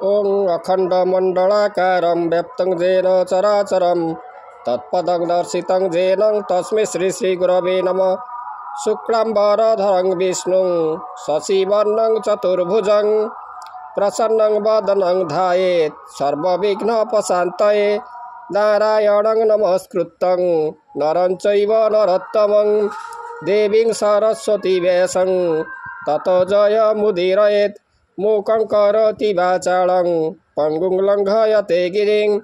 ओं अखण्डमण्डलाकारं व्याप्तं येन चराचरं तत्पदं दर्शितं येन तस्मै श्रीगुरवे नमः। शुक्लाम्बरधरं विष्णुं शशिवर्णं चतुर्भुजं प्रसन्नं वदनं ध्यायेत् सर्वविघ्नोपशान्तये। नारायणं नमस्कृतं नरं चैव नरोत्तमं देवीं सरस्वती व्यासं ततो जयमुदीरयेत्। मूकं करोति वाचालं पङ्गुं लङ्घयते गिरिं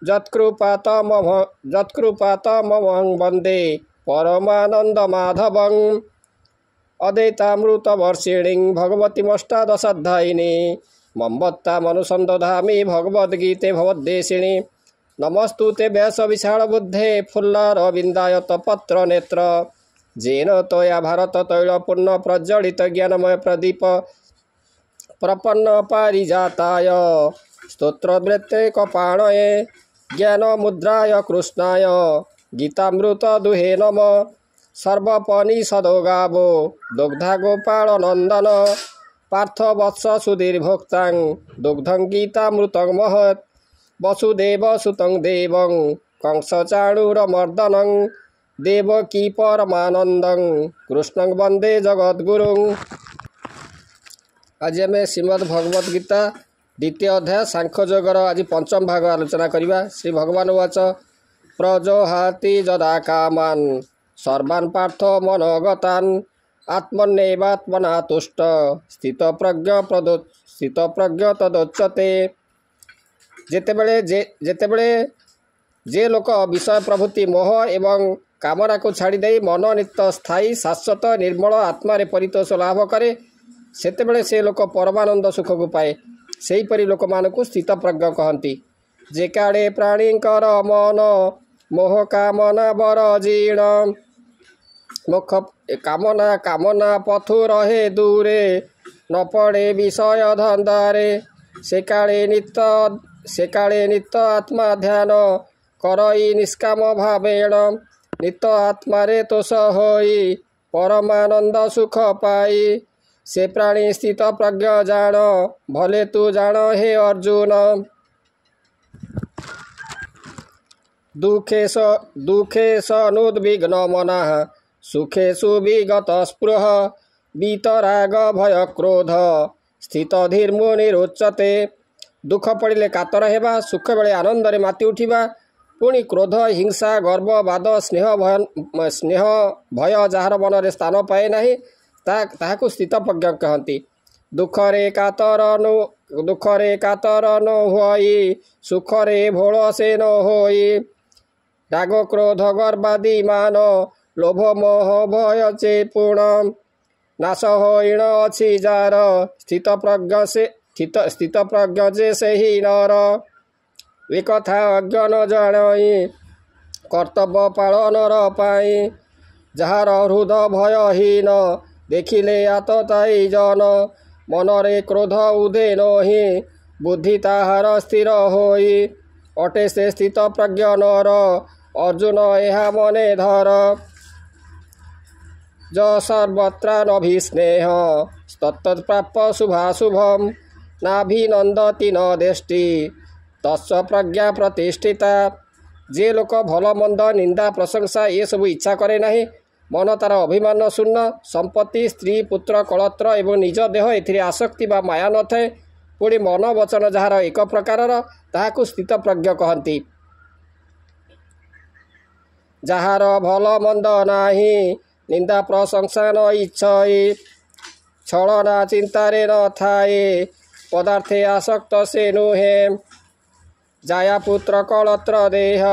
यत्कृपातमहं वन्दे परमानन्दमाधवम्। अद्वैतामृतवर्षिणीं भगवतीमष्टादशाध्यायिनी मम्बत्तामनुसन्दधामि भगवद्गीते भवद्देशिनी। नमस्तुते व्यासविशालबुद्धे फुल्लारविन्दायतपत्रनेत्र येन त्वया भारततैलपूर्णप्रज्वलितज्ञानमय प्रदीप प्रपन्न पारिजाताय स्तोत्रवृत्तिकपाणये ज्ञानमुद्राय कृष्णाय गीतामृतदुहे नमः। सर्वोपनिषदो गावो दुग्धा गोपालनन्दन पार्थवत्स सुधीर्भोक्तां दुग्धं गीतामृतं महत्। वसुदेवसुतं देवं कंसचाणूरमर्दनं देवकी परमानन्दं कृष्णं वन्दे जगद्गुरुं। आज आम श्रीमद् भगवद गीता द्वितीय अध्याय सांख्ययोगर आज पंचम भाग आलोचना करवा। श्री भगवान उवाच प्रजोहाति यदा कामान् सर्वान् पार्थ मनोगतान् आत्मन्येवात्मना तुष्ट स्थितप्रज्ञ तदोच्यते। जेतेबेले जे लोक विषय प्रभृति मोह एवं कामना को छाड़ी दे मन नित्य स्थायी शाश्वत निर्मल आत्मारे परितोष लाभ करे सेतेबेले से लोक परमानंद सुख को पाए। सेहीपरि लोक मानकु स्थित प्रज्ञ कहती। जे काड़े प्राणींकर मन मोह कामना बरजीर्ण मुख कामना पथु रहे दूरे न पड़े विषय धंदारे। से काले नित्य आत्मा ध्यान करई निष्काम भावेण नित्य आत्मारे तोष होई परमानंद सुख पाई। से प्राणी स्थित प्रज्ञ जान भले तू जान हे अर्जुन। दुखेश अनुद्विग्न मनः सुखेषु विगत स्पृह वीतराग भय क्रोध स्थित धीर्मुनिरुच्यते। दुख पड़िले कातर हेबा सुख बेले आनंद रे माति उठिबा पुणी क्रोध हिंसा गर्व बाद स्नेह भय जार मन रे स्थान पाए नाही ताहाकु स्थित प्रज्ञ कहती। दुखरे कातर न होई सुखरे भोल से न होई राग क्रोध गर्वादि मान लोभ मोह भय चे पूर्ण नाश होइण अछि जार स्थित प्रज्ञ जे सेहि नर। एकथा अज्ञान जाणई कर्तव्य पालनर पाई जार हृद भयहीन देखिले आतताई जन मनरे क्रोध उदे नही बुद्धि ताहार स्थिर होई अटे से स्थित प्रज्ञ नर। अर्जुन एहा मने धर ज सर्वत्रानभिस्नेह तत्तत्प्राप्य शुभाशुभम नाभिनन्दति न देष्टि तस्य प्रज्ञा प्रतिष्ठिता। जे लोक भल मंद निंदा प्रशंसा ये सब इच्छा करे नहीं मन तार अभिमान शून्य संपत्ति स्त्री पुत्र कलत्र एवं निज देह एथिरे आसक्ति बा माया न थाए पुणी मन वचन जार एक प्रकारर ताहाकु स्थित प्रज्ञ कहती। जार भल मंद नाही निंदा प्रशंसा न इच्छई छलना चिंतारे न थाए पदार्थे आसक्त से नुहे जाया पुत्र कलत्र देह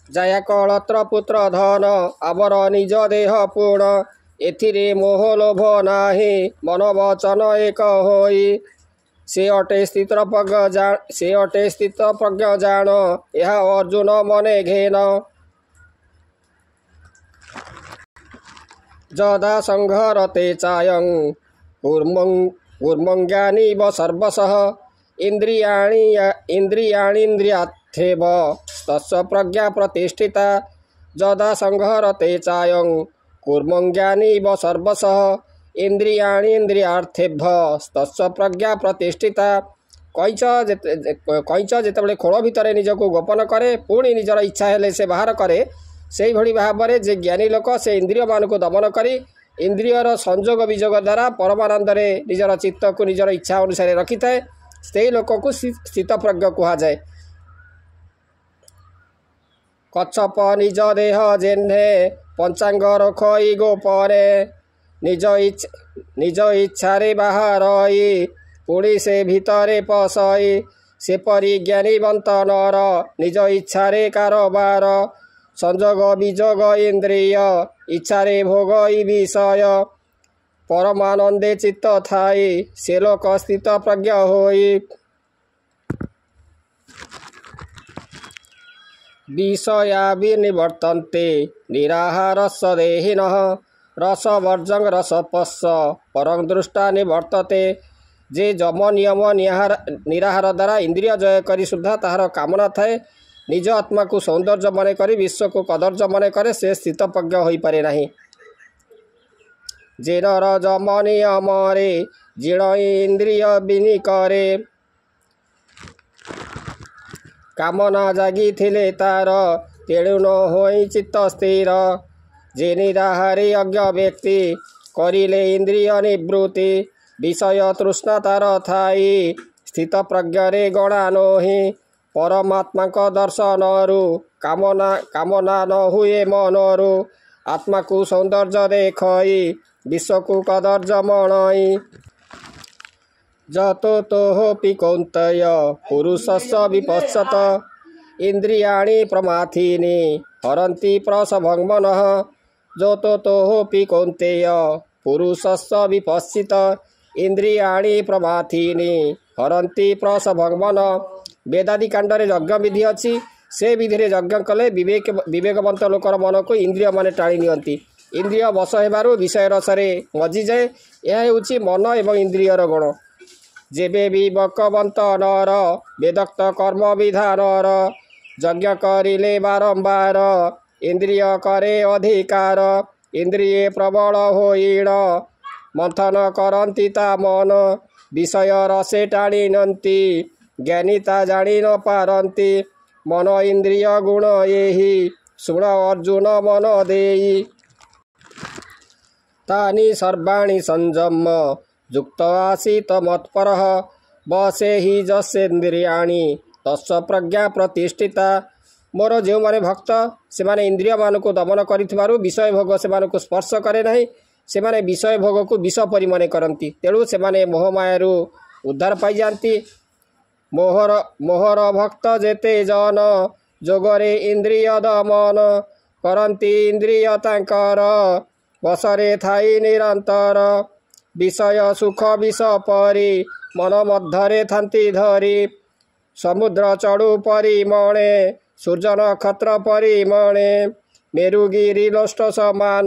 जाया कलत्र पुत्र धन आवर निज देह पूर्ण एथिरे मोह लोभ नाही मन वचन एक होई से अटे स्थित प्रज्ञ जान यह अर्जुन मने घेन। जदा संघरते चायं कूर्मज्ञानीव सर्वशः इन्द्रियाणीन्द्रियार्थेव तस्य प्रज्ञा प्रतिष्ठिता। जदा संघरते चायं कूर्मज्ञानीव सर्वशः इंद्रियाणि इंद्रियार्थेभ्य तस्य प्रज्ञा प्रतिष्ठिता। कईच जितेबाला खोल भितर निजक गोपन करे पुणी निजर इच्छा हेले से बाहर करे से भली भाव में जे ज्ञानी लोक से इंद्रिय मान को दमन करी इंद्रियर संजोग विजोग द्वारा परमानंद निजर चित्त को निजर इच्छा अनुसार रखि थाए से लोक को स्थित प्रज्ञ कहुए। कच्छप निज देह जेन्हे पंचांग रखई गोपरे निज इच्छा बाहर पुणी से भितरे पसई सेपरी ज्ञानीवंत नर निज इच्छा कारोबार संजोग विजोग इंद्रिय इच्छा भोग विषय परमानंदे चित्त थाई से लोक स्थित प्रज्ञ होई। विषया विनिवर्तन्ते निराहारस्स देहिनः रसवर्जं रसपस्स परं दृष्टा निवर्तते। जे जम नियम निराहार द्वारा इंद्रिय जय करी सुद्धा ताहार कामना थाए निज आत्मा को सौंदर्य मन करी विश्व को कदर्य मन करे से स्थित प्रज्ञ हो पारे नहीं। जे नर जम नियम रे जीर्ण इंद्रिय बिनि करे कामना जागी थिले तार तेणु न होई चित्त स्थिर। जे निराहारी अज्ञ व्यक्ति करिले इंद्रिय निवृत्ति विषय तृष्णा तार थाई स्थित प्रज्ञरे गणा नोहि। परमात्मा का दर्शन कामना न हुए मनरु आत्मा को सौंदर्य देखई विश्व को कदर्य मनई। जतो तोहोपि कौन्तेय पुरुषस्य विपश्यत इंद्रियाणि प्रमाथीनि हरन्ति प्रसभं मनः। जतो तोहोपि कौन्तेय पुरुषस्य विपश्यत इंद्रियाणि प्रमाथीनि हरन्ति प्रसभं मनः। वेदादि कांडरे यज्ञ विधि अच्छी से विधि रे यज्ञ कले विवेकवंत लोकर मन को इंद्रिय माने टाणी नियंती। इंद्रिय वश हेबारु विषय रसरे मजी जाए यह हेउची मन एवं इंद्रियर गुण। जेबे विवेकवंत नर वेदक्त कर्म विधानर यज्ञ करिले बारंबार इंद्रिय करे अधिकार इंद्रिये प्रबल होइण मंथन करन्ति ता मन विषय रसे टाणी नंती ज्ञानीता जानी न पारती मन इंद्रिय गुण यही शुण अर्जुन मन देई। तानि सर्वाणि संयम युक्त आसीत मत्परः बसे हि जस्येन्द्रियाणि तस्य प्रज्ञा प्रतिष्ठिता। मोर जो माने भक्त से माने इंद्रिय मान को दमन करिथिबारु विषय भोग से मान को स्पर्श करे नहीं से माने विषय भोग को विष परि मने करंती तेणु से माने मोहमायारु उद्धार पाई जाती। मोहर भक्त जेते जन जोगरे इंद्रिय दमन करंती इंद्रिय तांकर बसरे थाई निरंतर विषय सुख विष परी मन मध्यरे थांती धरी समुद्र चढ़ू परी मणे सूर्य नक्षत्र परी मणे मेरुगिरी लोष्ट समान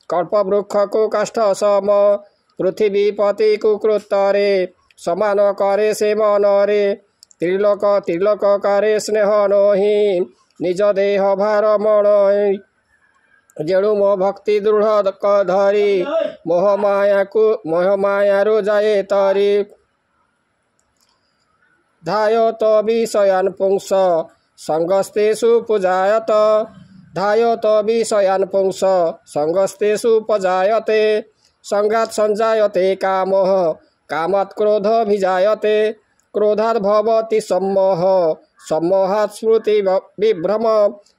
कल्पवृक्ष को काष्ठ सम पृथ्वी पति कुकृतरे समान करे से मन रे त्रिलोक करे स्नेह नोहि निज देह भार मन। जेणु मो भक्ति दृढ़ धरी मोहमायारु जाए तरी धायत विषयान् पुंस संगस्तेषु पूजायत धायत विषयान् पुंस संगस्तेषु पजायते संगात संजायते कामः कामात् क्रोध भिजायते क्रोधात् भवति सम्मोह सम्मोहात् स्मृति विभ्रम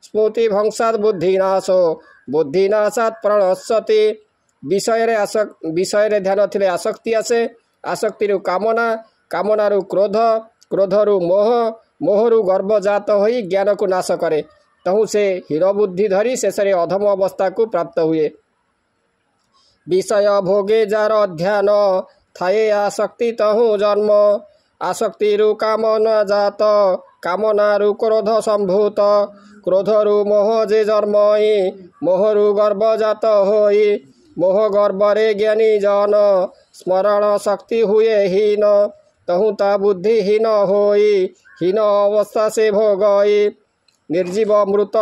स्मृति भंसात् बुद्धिनाशो बुद्धिनाशात् प्रणश्यति। विषय रे ध्यान थिले आसक्ति आसे आसक्ति रु कामना कामना रु क्रोध क्रोध रु मोह मोह रु गर्व जात होई ज्ञान को नाश करे तहु से हीन बुद्धि धरी शेषरे अधम अवस्था को प्राप्त हुए। विषय भोगे जार ध्यान थाए आसक्ति तहु जन्म आसक्ति रु कामना जात कामना रु क्रोध संभूत क्रोध रु मोह जे जन्मई मोह रु गर्व जात होई मोह गर्व रे ज्ञानी जन स्मरण शक्ति हुए हीन तहु ता बुद्धिहीन होई हीन अवस्था से भोगई निर्जीव मृत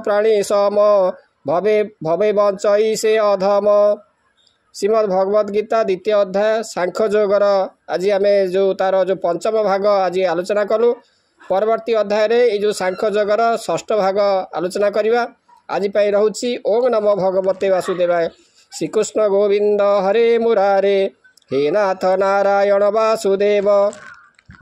प्राणी सम भवे भवे बंचई से अधम। श्रीमद् भगवद गीता द्वितीय अध्याय सांख्य योगर आज आम जो तार जो पंचम भाग आज आलोचना कलु। परवर्ती अध्याय रे ये जो सांख्य योगर षष्ठ भाग आलोचना करवा। आज रोचे ओम नमो भगवते वासुदेवाय। श्रीकृष्ण गोविंद हरे मुरारे हे नाथ नारायण वासुदेव।